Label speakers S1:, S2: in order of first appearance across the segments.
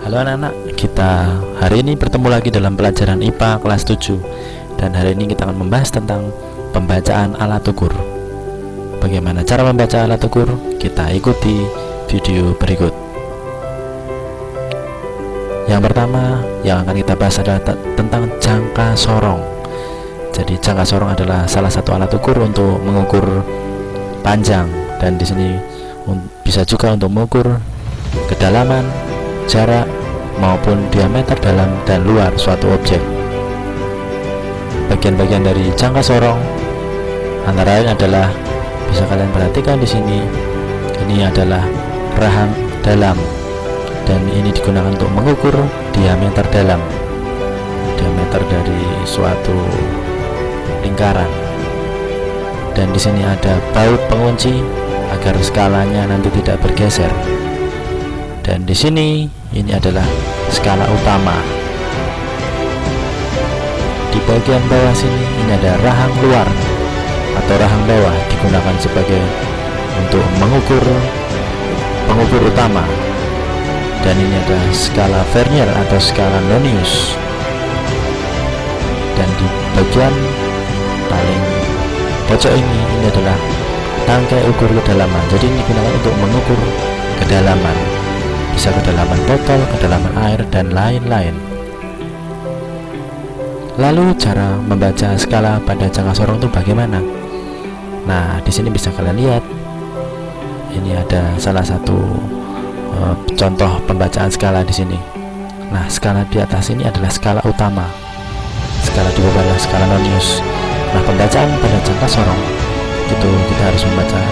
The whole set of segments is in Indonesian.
S1: Halo anak-anak, kita hari ini bertemu lagi dalam pelajaran IPA kelas 7. Dan hari ini kita akan membahas tentang pembacaan alat ukur. Bagaimana cara membaca alat ukur? Kita ikuti video berikut. Yang pertama yang akan kita bahas adalah tentang jangka sorong. Jadi jangka sorong adalah salah satu alat ukur untuk mengukur panjang, dan di sini bisa juga untuk mengukur kedalaman, jarak maupun diameter dalam dan luar suatu objek. Bagian-bagian dari jangka sorong antara lain adalah, bisa kalian perhatikan di sini, ini adalah rahang dalam, dan ini digunakan untuk mengukur diameter dalam, diameter dari suatu lingkaran. Dan di sini ada baut pengunci agar skalanya nanti tidak bergeser. Dan di sini ini adalah skala utama. Di bagian bawah sini ini ada rahang luar atau rahang bawah, digunakan sebagai untuk mengukur pengukur utama. Dan ini ada skala vernier atau skala nonius. Dan di bagian paling pojok ini adalah tangkai ukur kedalaman. Jadi ini digunakan untuk mengukur kedalaman, bisa kedalaman botol, kedalaman air, dan lain-lain. Lalu cara membaca skala pada jangka sorong itu bagaimana? Nah, di sini bisa kalian lihat. Ini ada salah satu contoh pembacaan skala di sini. Nah, skala di atas ini adalah skala utama. Skala di bawah adalah skala nonius. Nah, pembacaan pada jangka sorong itu kita harus membaca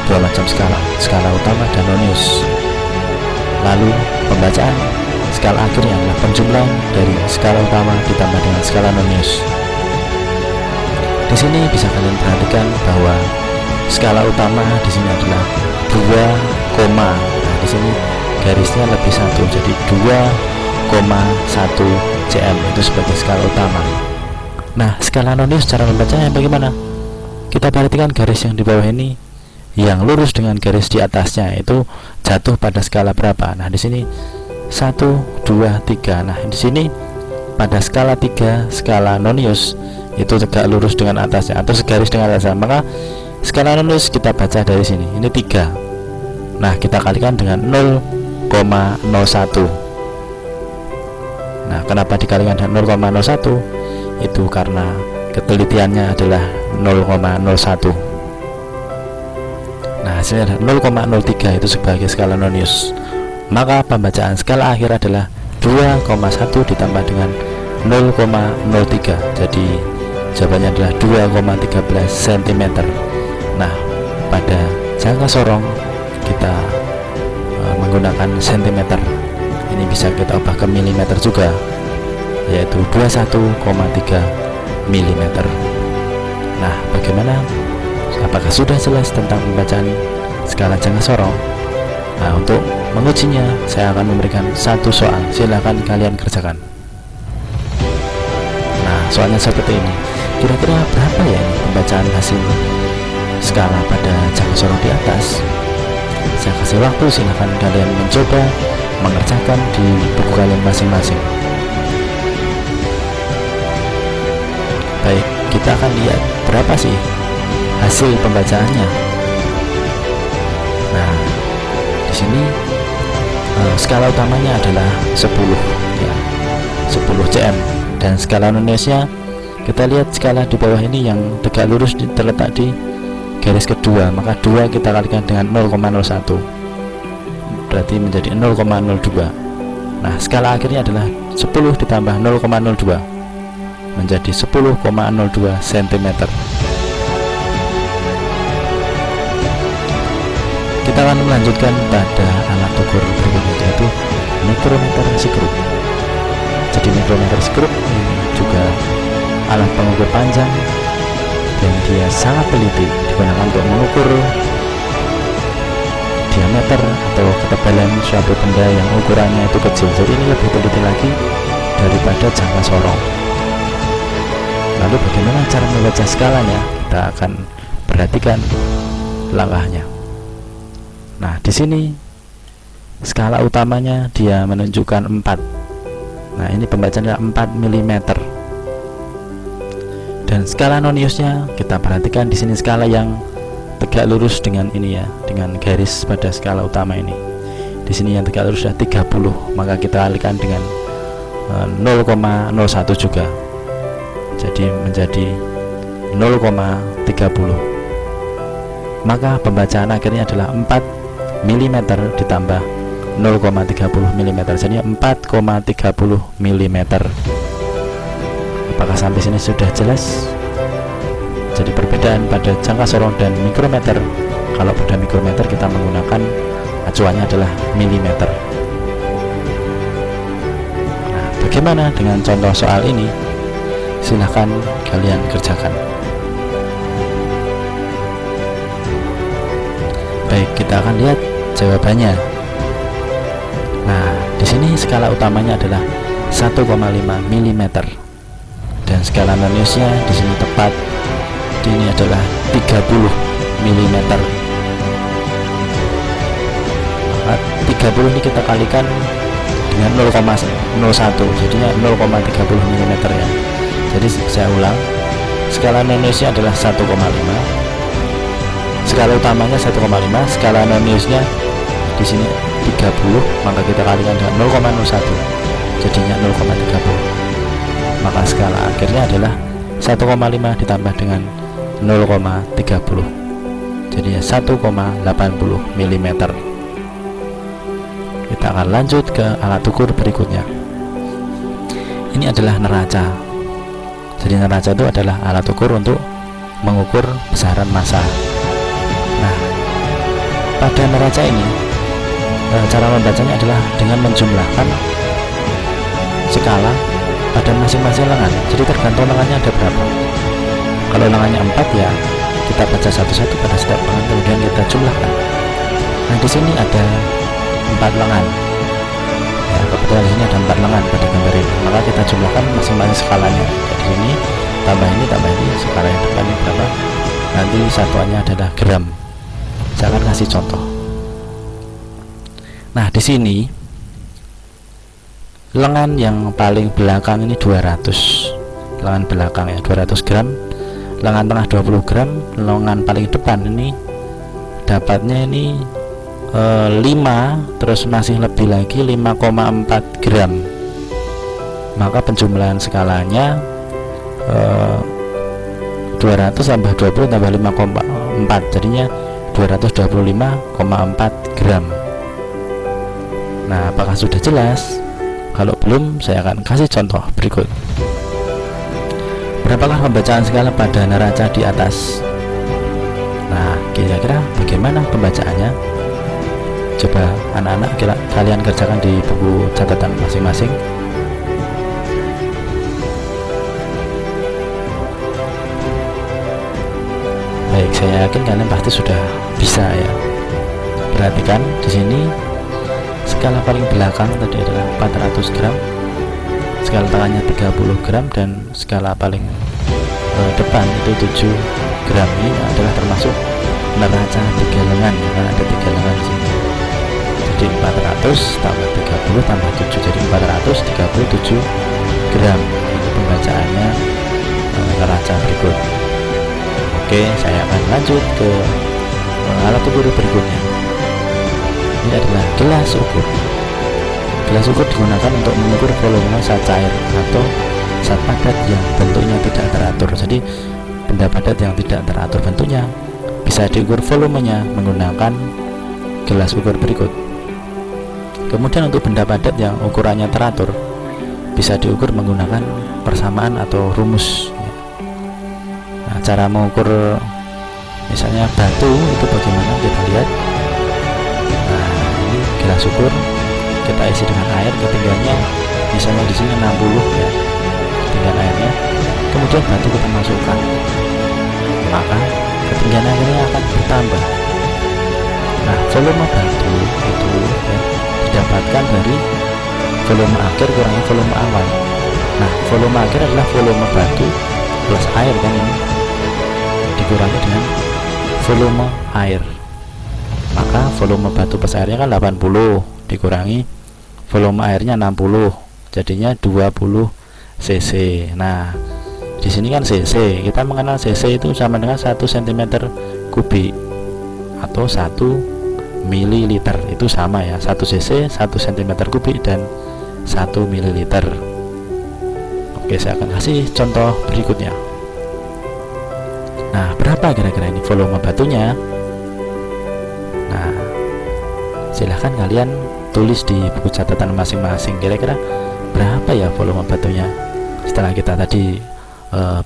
S1: dua macam skala, skala utama dan nonius. Lalu pembacaan skala akhirnya adalah penjumlahan dari skala utama ditambah dengan skala nonius. Di sini bisa kalian perhatikan bahwa skala utama di sini adalah 2, nah di sini garisnya lebih satu, jadi 2,1 cm itu sebagai skala utama. Nah, skala nonius cara membacanya bagaimana? Kita perhatikan garis yang di bawah ini, yang lurus dengan garis di atasnya itu jatuh pada skala berapa. Nah, di sini 1, 2, 3. Nah, di sini pada skala 3, skala nonius itu tegak lurus dengan atasnya atau segaris dengan atasnya. Maka skala nonius kita baca dari sini. Ini 3. Nah, kita kalikan dengan 0,01. Nah, kenapa dikalikan dengan 0,01? Itu karena ketelitiannya adalah 0,01. Nah, hasilnya adalah 0,03 itu sebagai skala nonius. Maka pembacaan skala akhir adalah 2,1 ditambah dengan 0,03. Jadi jawabannya adalah 2,13 cm. Nah, pada jangka sorong kita menggunakan cm. Ini bisa kita ubah ke milimeter juga, yaitu 21,3 mm. Nah, bagaimana? Apakah sudah jelas tentang pembacaan skala jangka sorong? Nah, untuk mengujinya saya akan memberikan satu soal. Silakan kalian kerjakan. Nah, soalnya seperti ini. Kira-kira berapa ya ini pembacaan hasil skala pada jangka sorong di atas? Saya kasih waktu, silakan kalian mencoba mengerjakan di buku kalian masing-masing. Baik, kita akan lihat berapa sih hasil pembacaannya. Nah, di sini skala utamanya adalah 10 ya, 10 cm, dan skala noniusnya kita lihat skala di bawah ini yang tegak lurus terletak di garis kedua, maka 2 kita kalikan dengan 0,01 berarti menjadi 0,02. Nah, skala akhirnya adalah 10 ditambah 0,02 menjadi 10,02 cm. Kita akan melanjutkan pada alat ukur berikutnya, yaitu mikrometer skrup. Jadi mikrometer skrup ini juga alat pengukur panjang, dan dia sangat teliti, digunakan untuk mengukur diameter atau ketebalan suatu benda yang ukurannya itu kecil. Jadi ini lebih teliti lagi daripada jangka sorong. Lalu bagaimana cara membaca skalanya? Kita akan perhatikan langkahnya. Nah, di sini skala utamanya dia menunjukkan 4. Nah, ini pembacaan adalah 4 mm. Dan skala noniusnya kita perhatikan di sini skala yang tegak lurus dengan ini ya, dengan garis pada skala utama ini. Di sini yang tegak lurus sudah 30, maka kita alihkan dengan 0,01 juga. Jadi menjadi 0,30. Maka pembacaan akhirnya adalah 4 mm ditambah 0,30 mm, jadi 4,30 mm. Apakah sampai sini sudah jelas? Jadi perbedaan pada jangka sorong dan mikrometer. Kalau pada mikrometer kita menggunakan acuannya adalah milimeter. Nah, bagaimana dengan contoh soal ini? Silahkan kalian kerjakan. Baik, kita akan lihat jawabannya. Nah, di sini skala utamanya adalah 1,5 mm dan skala noniusnya di sini tepat. Ini adalah 30 mm. Maka 30 ini kita kalikan dengan 0,01, jadinya 0,30 mm ya. Jadi saya ulang, skala noniusnya adalah 1,5, skala utamanya 1,5, skala noniusnya di sini 30, maka kita kalikan dengan 0,01, jadinya 0,30. Maka skala akhirnya adalah 1,5 ditambah dengan 0,30, jadinya 1,80 mm. Kita akan lanjut ke alat ukur berikutnya. Ini adalah neraca. Jadi neraca itu adalah alat ukur untuk mengukur besaran massa. Nah, pada neraca ini cara membacanya adalah dengan menjumlahkan skala pada masing-masing lengan. Jadi tergantung lengannya ada berapa. Kalau lengannya 4 ya kita baca satu-satu pada setiap lengan, kemudian kita jumlahkan. Nah, di sini ada 4 lengan. Ya, kebetulan di sini ada 4 lengan pada gambar ini. Maka kita jumlahkan masing-masing skalanya. Jadi ini tambah ini, skala yang depan ini berapa? Nanti satuannya adalah gram. Saya akan kasih contoh. Nah, di sini lengan yang paling belakang ini 200, lengan belakang ya 200 gram, lengan tengah 20 gram, lengan paling depan ini dapatnya ini 5, terus masih lebih lagi 5,4 gram. Maka penjumlahan skalanya 200 tambah 20 tambah 5,4, jadinya 225,4 gram. Nah, apakah sudah jelas? Kalau belum, saya akan kasih contoh berikut. Berapakah pembacaan skala pada neraca di atas? Nah, kira-kira bagaimana pembacaannya? Coba anak-anak kalian kerjakan di buku catatan masing-masing. Baik, saya yakin kalian pasti sudah bisa ya. Perhatikan di sini skala paling belakang tadi adalah 400 gram, skala tengahnya 30 gram, dan skala paling depan itu 7 gram. Ini adalah termasuk neraca 3 lengan, karena ada 3 lengan di sini. Jadi 400 tambah 30 tambah 7, jadi 437 gram. Ini pembacaannya neraca berikut. Oke, saya akan lanjut ke alat ukur berikutnya. Ini adalah gelas ukur. Gelas ukur digunakan untuk mengukur volume zat cair atau zat padat yang bentuknya tidak teratur. Jadi benda padat yang tidak teratur bentuknya bisa diukur volumenya menggunakan gelas ukur berikut. Kemudian untuk benda padat yang ukurannya teratur bisa diukur menggunakan persamaan atau rumus. Nah, cara mengukur misalnya batu itu bagaimana, kita lihat. Nah, ini gelas ukur kita isi dengan air, ketinggiannya misalnya di sini 60 ya, ketinggian airnya. Kemudian batu kita masukkan, maka ketinggian airnya akan bertambah. Nah, volume batu itu ya, didapatkan dari volume akhir kurangi volume awal. Nah, volume akhir adalah volume batu plus air kan, ini dikurangi dengan volume air. Maka volume batu plus airnya kan 80, dikurangi volume airnya 60, jadinya 20 cc. Nah, di sini kan cc, kita mengenal cc itu sama dengan 1 cm kubik atau 1 mililiter, itu sama ya, 1 cc 1 cm kubik dan 1 mililiter. Oke, saya akan kasih contoh berikutnya. Nah, berapa kira-kira ini volume batunya? Nah, silahkan kalian tulis di buku catatan masing-masing, kira-kira berapa ya volume batunya setelah kita tadi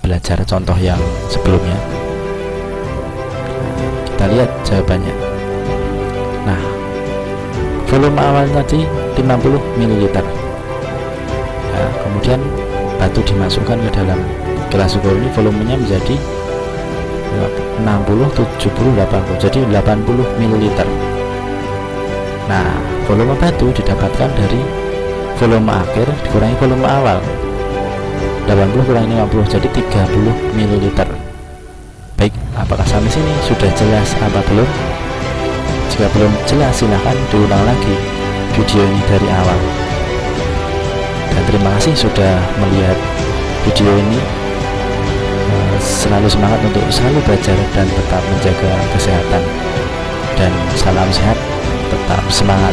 S1: belajar contoh yang sebelumnya. Kita lihat jawabannya. Nah, volume awal tadi 50 ml ya, kemudian batu dimasukkan ke dalam gelas ukur ini, volumenya menjadi 60, 70, 80, jadi 80 ml. Nah, volume batu didapatkan dari volume akhir dikurangi volume awal, 80 kurangi 50, jadi 30 ml. Baik, apakah sampai sini sudah jelas apa belum? Jika belum jelas, silahkan diulang lagi video ini dari awal. Dan terima kasih sudah melihat video ini. Selalu semangat untuk selalu belajar dan tetap menjaga kesehatan. Dan salam sehat, tetap semangat.